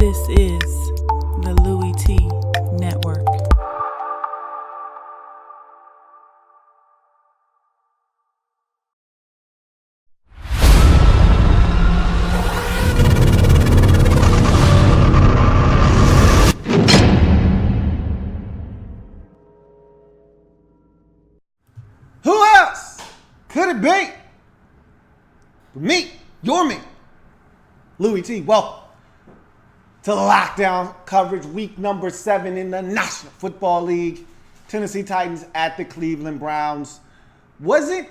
This is the Louie T Network. Who else could it be? Me, your me, Louie T. Welcome to lockdown coverage, week number 7 in the National Football League. Tennessee Titans at the Cleveland Browns. Wasn't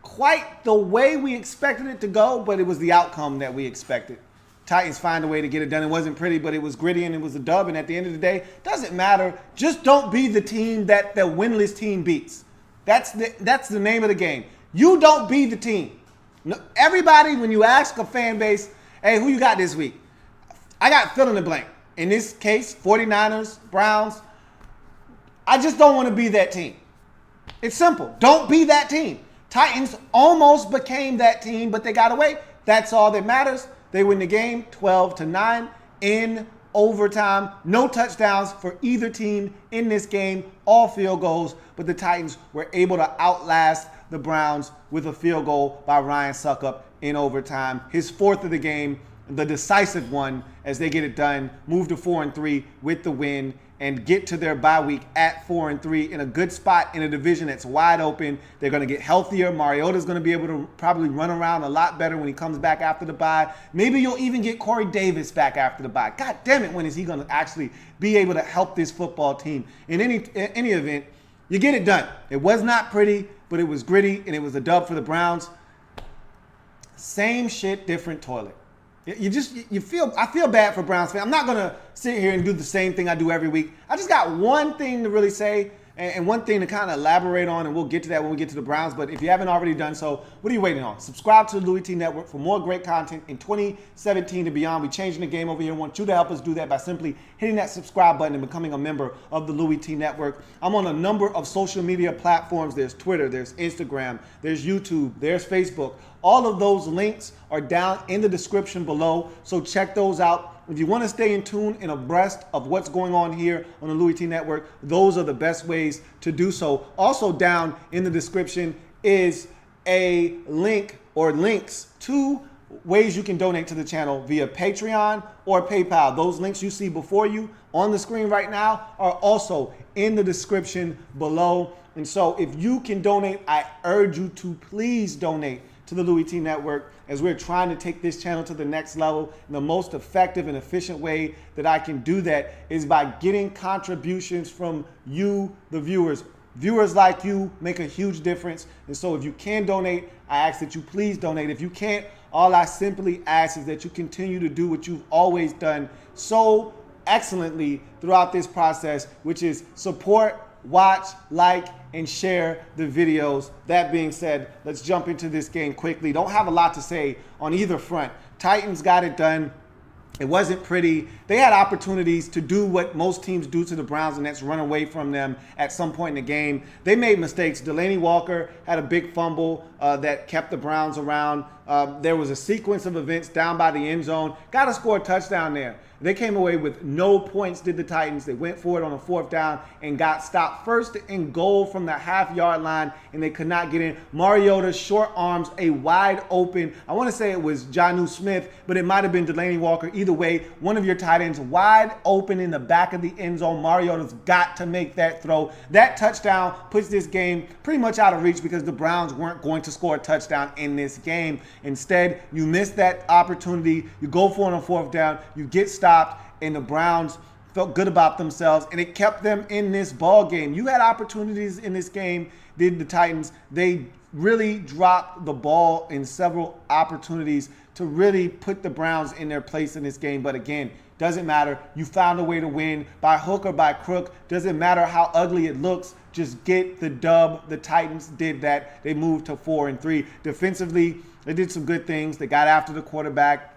quite the way we expected it to go, but it was the outcome that we expected. Titans find a way to get it done. It wasn't pretty, but it was gritty and it was a dub. And at the end of the day, doesn't matter. Just don't be the team that the winless team beats. That's the name of the game. You don't be the team. No, everybody, when you ask a fan base, hey, who you got this week? I got fill in the blank. In this case, 49ers, Browns. I just don't want to be that team. It's simple. Don't be that team. Titans almost became that team, but they got away. That's all that matters. They win the game 12-9 in overtime. No touchdowns for either team in this game. All field goals, but the Titans were able to outlast the Browns with a field goal by Ryan Suckup in overtime. His 4th of the game, the decisive one, as they get it done, move to 4-3 with the win and get to their bye week at 4-3 in a good spot in a division that's wide open. They're going to get healthier. Mariota's going to be able to probably run around a lot better when he comes back after the bye. Maybe you'll even get Corey Davis back after the bye. God damn it, when is he going to actually be able to help this football team? In any event, you get it done. It was not pretty, but it was gritty, and it was a dub for the Browns. Same shit, different toilet. I feel bad for Browns fans. I'm not going to sit here and do the same thing I do every week. I just got one thing to really say and one thing to kind of elaborate on, and we'll get to that when we get to the Browns. But if you haven't already done so, what are you waiting on? Subscribe to the Louie T Network for more great content in 2017 and beyond. We're changing the game over here. I want you to help us do that by simply hitting that subscribe button and becoming a member of the Louie T Network. I'm on a number of social media platforms. There's Twitter, there's Instagram, there's YouTube, there's Facebook. All of those links are down in the description below, so check those out. If you want to stay in tune and abreast of what's going on here on the Louie T Network, those are the best ways to do so. Also down in the description is a link or links to ways you can donate to the channel via Patreon or PayPal. Those links you see before you on the screen right now are also in the description below. And so if you can donate, I urge you to please donate to the Louie T Network as we're trying to take this channel to the next level. And the most effective and efficient way that I can do that is by getting contributions from you, the viewers. Viewers like you make a huge difference. And so if you can donate, I ask that you please donate. If you can't, all I simply ask is that you continue to do what you've always done so excellently throughout this process, which is support, watch, like, and share the videos. That being said, let's jump into this game quickly. Don't have a lot to say on either front. Titans got it done. It wasn't pretty. They had opportunities to do what most teams do to the Browns, and that's run away from them at some point in the game. They made mistakes. Delanie Walker had a big fumble that kept the Browns around. There was a sequence of events down by the end zone. Got to score a touchdown there. They came away with no points, did the Titans. They went for it on a 4th down and got stopped first and goal from the half-yard line, and they could not get in. Mariota, short arms, a wide open, I want to say it was Jonnu Smith, but it might have been Delanie Walker. Either way, one of your tight ends wide open in the back of the end zone. Mariota's got to make that throw. That touchdown puts this game pretty much out of reach because the Browns weren't going to score a touchdown in this game. Instead, you miss that opportunity. You go for it on 4th down. You get stopped, and the Browns felt good about themselves, and it kept them in this ball game. You had opportunities in this game, did the Titans. They really dropped the ball in several opportunities to really put the Browns in their place in this game. But again, doesn't matter. You found a way to win by hook or by crook. Doesn't matter how ugly it looks. Just get the dub. The Titans did that. They moved to 4-3. Defensively, they did some good things. They got after the quarterback.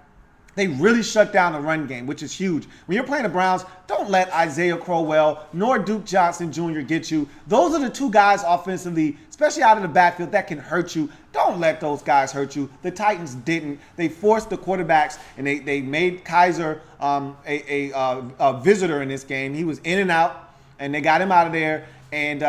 They really shut down the run game, which is huge. When you're playing the Browns, don't let Isaiah Crowell nor Duke Johnson Jr. get you. Those are the two guys offensively, especially out of the backfield, that can hurt you. Don't let those guys hurt you. The Titans didn't. They forced the quarterbacks, and they made Kaiser a visitor in this game. He was in and out, and they got him out of there. And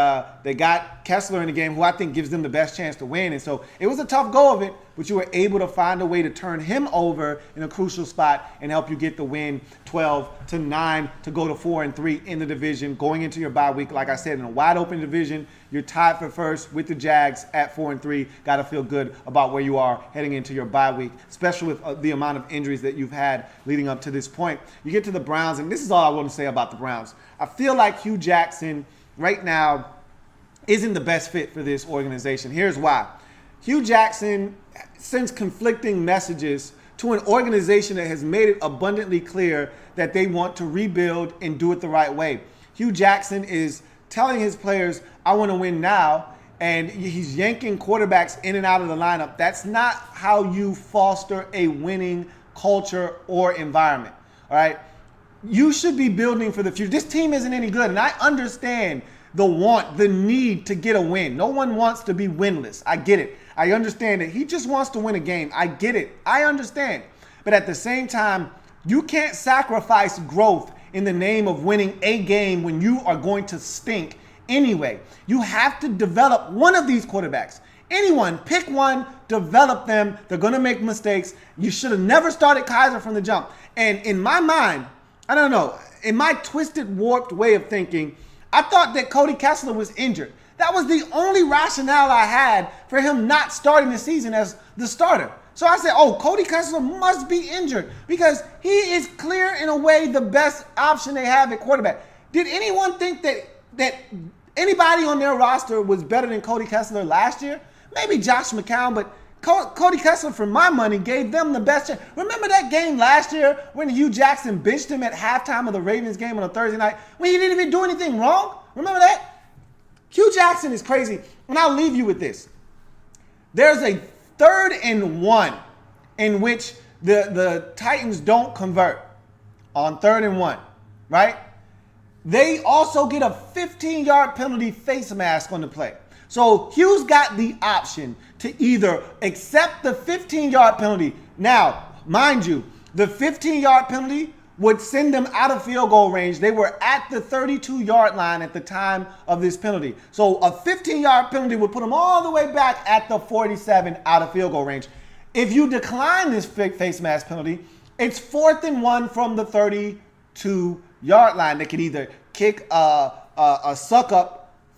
they got Kessler in the game, who I think gives them the best chance to win. And so it was a tough go of it, but you were able to find a way to turn him over in a crucial spot and help you get the win 12-9 to go to 4-3 in the division going into your bye week. Like I said, in a wide open division, you're tied for first with the Jags at 4-3. Got to feel good about where you are heading into your bye week, especially with the amount of injuries that you've had leading up to this point. You get to the Browns, and this is all I want to say about the Browns. I feel like Hugh Jackson right now isn't the best fit for this organization. Here's why. Hugh Jackson sends conflicting messages to an organization that has made it abundantly clear that they want to rebuild and do it the right way. Hugh Jackson is telling his players, I want to win now, and he's yanking quarterbacks in and out of the lineup. That's not how you foster a winning culture or environment, all right? You should be building for the future. This team isn't any good, and I understand the need to get a win. No one wants to be winless. I get it. I understand it. He just wants to win a game. I get it. I understand. But at the same time, you can't sacrifice growth in the name of winning a game when you are going to stink anyway. You have to develop one of these quarterbacks. Anyone, pick one, develop them. They're going to make mistakes. You should have never started Kaiser from the jump. And in my mind, I don't know, in my twisted, warped way of thinking, I thought that Cody Kessler was injured. That was the only rationale I had for him not starting the season as the starter. So I said, oh, Cody Kessler must be injured because he is clear in a way the best option they have at quarterback. Did anyone think that anybody on their roster was better than Cody Kessler last year? Maybe Josh McCown, but Cody Kessler, for my money, gave them the best chance. Remember that game last year when Hugh Jackson benched him at halftime of the Ravens game on a Thursday night when he didn't even do anything wrong? Remember that? Hugh Jackson is crazy. And I'll leave you with this. There's a 3rd and 1 in which the Titans don't convert on 3rd and 1, right? They also get a 15-yard penalty face mask on the play. So Hugh's got the option to either accept the 15-yard penalty. Now, mind you, the 15-yard penalty would send them out of field goal range. They were at the 32-yard line at the time of this penalty. So a 15-yard penalty would put them all the way back at the 47 out of field goal range. If you decline this face mask penalty, it's 4th and 1 from the 32-yard line. They could either kick a suck-up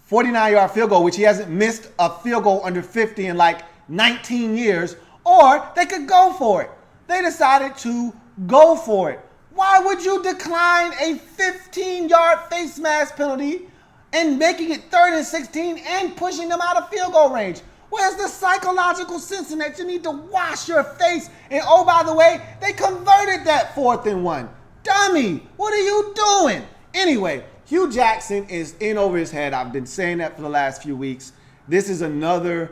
49-yard field goal, which he hasn't missed a field goal under 50 in like 19 years, or they could go for it. They decided to go for it. Why would you decline a 15-yard face mask penalty and making it 3rd and 16 and pushing them out of field goal range? Where's the psychological sense in that you need to wash your face? And oh, by the way, they converted that 4th and 1. Dummy, what are you doing? Anyway, Hugh Jackson is in over his head. I've been saying that for the last few weeks. This is another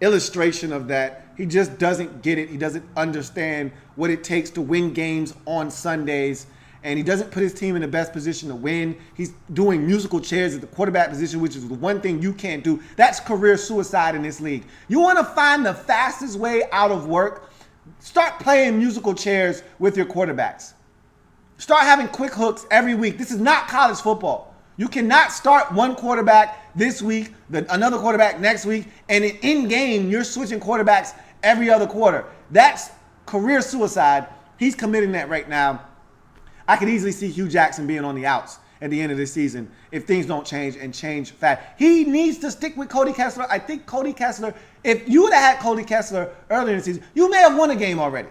illustration of that. He just doesn't get it. He doesn't understand what it takes to win games on Sundays. And he doesn't put his team in the best position to win. He's doing musical chairs at the quarterback position, which is the one thing you can't do. That's career suicide in this league. You want to find the fastest way out of work? Start playing musical chairs with your quarterbacks. Start having quick hooks every week. This is not college football. You cannot start one quarterback this week, another quarterback next week, and in game, you're switching quarterbacks every other quarter. That's career suicide. He's committing that right now. I could easily see Hugh Jackson being on the outs at the end of this season if things don't change and change fast. He needs to stick with Cody Kessler. I think Cody Kessler, if you would have had Cody Kessler earlier in the season, you may have won a game already.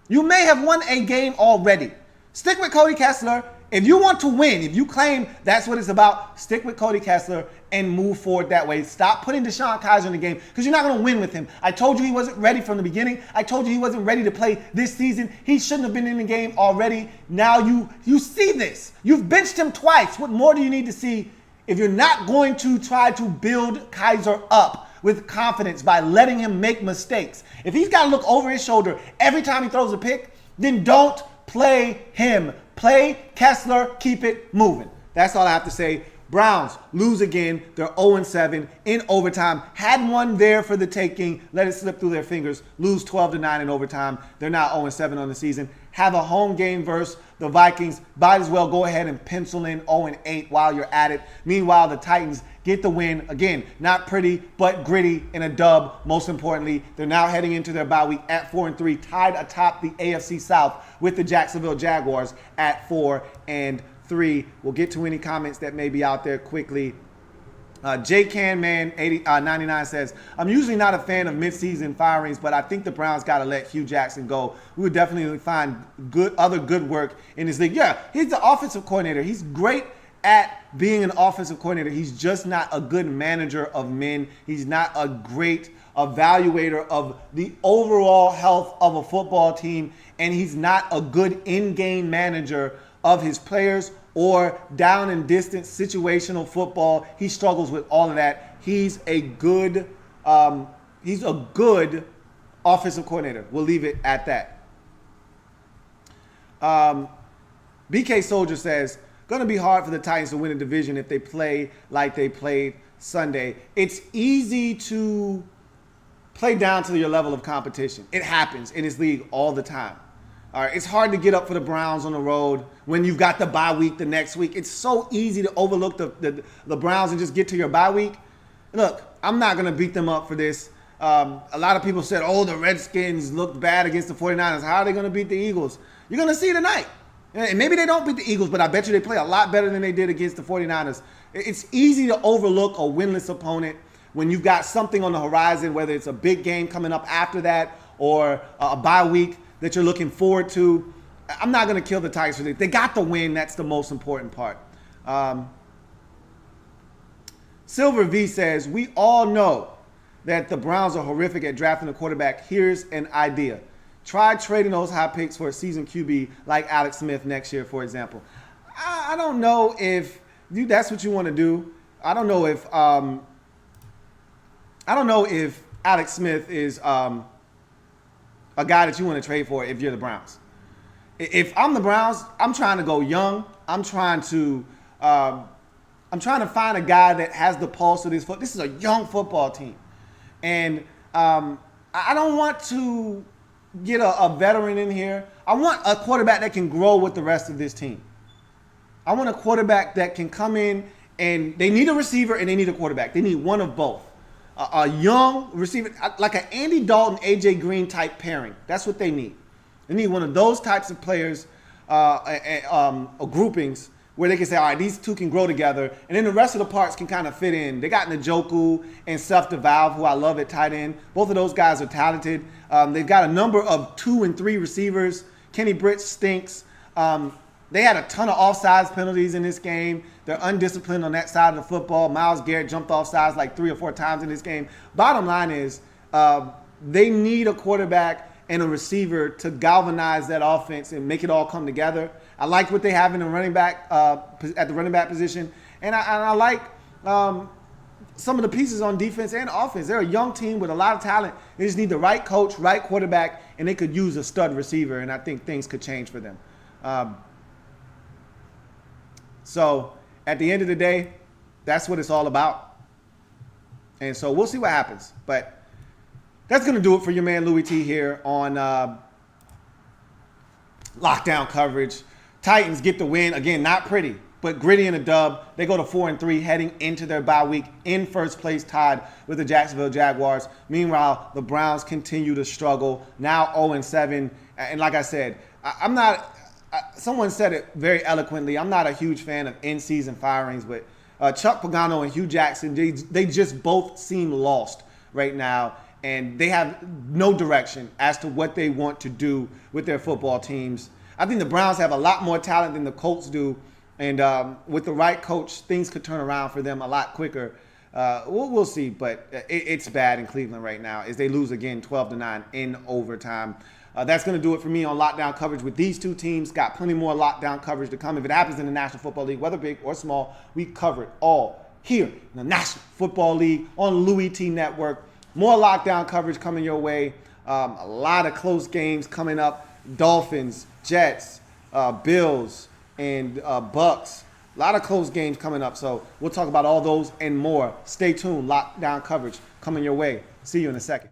You may have won a game already. Stick with Cody Kessler. If you want to win, if you claim that's what it's about, stick with Cody Kessler and move forward that way. Stop putting Deshaun Kaiser in the game because you're not going to win with him. I told you he wasn't ready from the beginning. I told you he wasn't ready to play this season. He shouldn't have been in the game already. Now you see this. You've benched him twice. What more do you need to see if you're not going to try to build Kaiser up? with confidence by letting him make mistakes. If he's got to look over his shoulder every time he throws a pick, then don't play him. Play Kessler, keep it moving. That's all I have to say. Browns lose again. They're 0-7 in overtime. Had one there for the taking. Let it slip through their fingers. Lose 12-9 in overtime. They're now 0-7 on the season. Have a home game versus the Vikings. Might as well go ahead and pencil in 0-8 while you're at it. Meanwhile, the Titans get the win. Again, not pretty, but gritty in a dub. Most importantly, they're now heading into their bye week at 4-3, tied atop the AFC South with the Jacksonville Jaguars at 4-3. We'll get to any comments that may be out there quickly. J Can Man 99 says, I'm usually not a fan of midseason firings, but I think the Browns got to let Hugh Jackson go. We would definitely find other good work in this league. Yeah, he's the offensive coordinator. He's great at being an offensive coordinator. He's just not a good manager of men. He's not a great evaluator of the overall health of a football team, and he's not a good in-game manager of his players or down and distance situational football. He struggles with all of that. He's a good offensive coordinator. We'll leave it at that. BK Soldier says, going to be hard for the Titans to win a division if they play like they played Sunday. It's easy to play down to your level of competition. It happens in this league all the time. All right, it's hard to get up for the Browns on the road when you've got the bye week the next week. It's so easy to overlook the Browns and just get to your bye week. Look, I'm not going to beat them up for this. A lot of people said, the Redskins looked bad against the 49ers. How are they going to beat the Eagles? You're going to see tonight. And maybe they don't beat the Eagles, but I bet you they play a lot better than they did against the 49ers. It's easy to overlook a winless opponent when you've got something on the horizon, whether it's a big game coming up after that or a bye week that you're looking forward to. I'm not going to kill the Titans for this. They got the win. That's the most important part. Silver V says, we all know that the Browns are horrific at drafting a quarterback. Here's an idea. Try trading those high picks for a seasoned QB like Alex Smith next year, for example. I don't know if that's what you want to do. I don't know if Alex Smith is a guy that you want to trade for if you're the Browns. If I'm the Browns, I'm trying to go young. I'm trying to find a guy that has the pulse of this foot. This is a young football team, and I don't want to get a veteran in here. I want a quarterback that can grow with the rest of this team. I want a quarterback that can come in, and they need a receiver and they need a quarterback. They need one of both. A young receiver, like an Andy Dalton, AJ Green type pairing. That's what they need. They need one of those types of players, or groupings, where they can say, all right, these two can grow together, and then the rest of the parts can kind of fit in. They got Njoku and Seth DeValve, who I love at tight end. Both of those guys are talented. They've got a number of 2 and 3 receivers. Kenny Britt stinks. They had a ton of offsides penalties in this game. They're undisciplined on that side of the football. Myles Garrett jumped offsides like 3 or 4 times in this game. Bottom line is they need a quarterback and a receiver to galvanize that offense and make it all come together. I like what they have in the running back at the running back position, and I like some of the pieces on defense and offense. They're a young team with a lot of talent. They just need the right coach, right quarterback, and they could use a stud receiver, and I think things could change for them. So at the end of the day, that's what it's all about. And so we'll see what happens. But that's going to do it for your man Louie T here on Lockdown Coverage. Titans get the win. Again, not pretty, but gritty in a dub. They go to 4-3 heading into their bye week in first place, tied with the Jacksonville Jaguars. Meanwhile, the Browns continue to struggle, now 0-7. And like I said, I'm not – someone said it very eloquently. I'm not a huge fan of in-season firings, but Chuck Pagano and Hugh Jackson, they just both seem lost right now, and they have no direction as to what they want to do with their football teams. I think the Browns have a lot more talent than the Colts do, and with the right coach, things could turn around for them a lot quicker. We'll see, but it's bad in Cleveland right now as they lose again 12-9 in overtime. That's going to do it for me on Lockdown Coverage with these two teams. Got plenty more Lockdown coverage to come. If it happens in the National Football League, whether big or small, we cover it all here in the National Football League on Louie T Network. More lockdown coverage coming your way. A lot of close games coming up. Dolphins, Jets, Bills, and Bucks. A lot of close games coming up. So we'll talk about all those and more. Stay tuned. Lockdown coverage coming your way. See you in a second.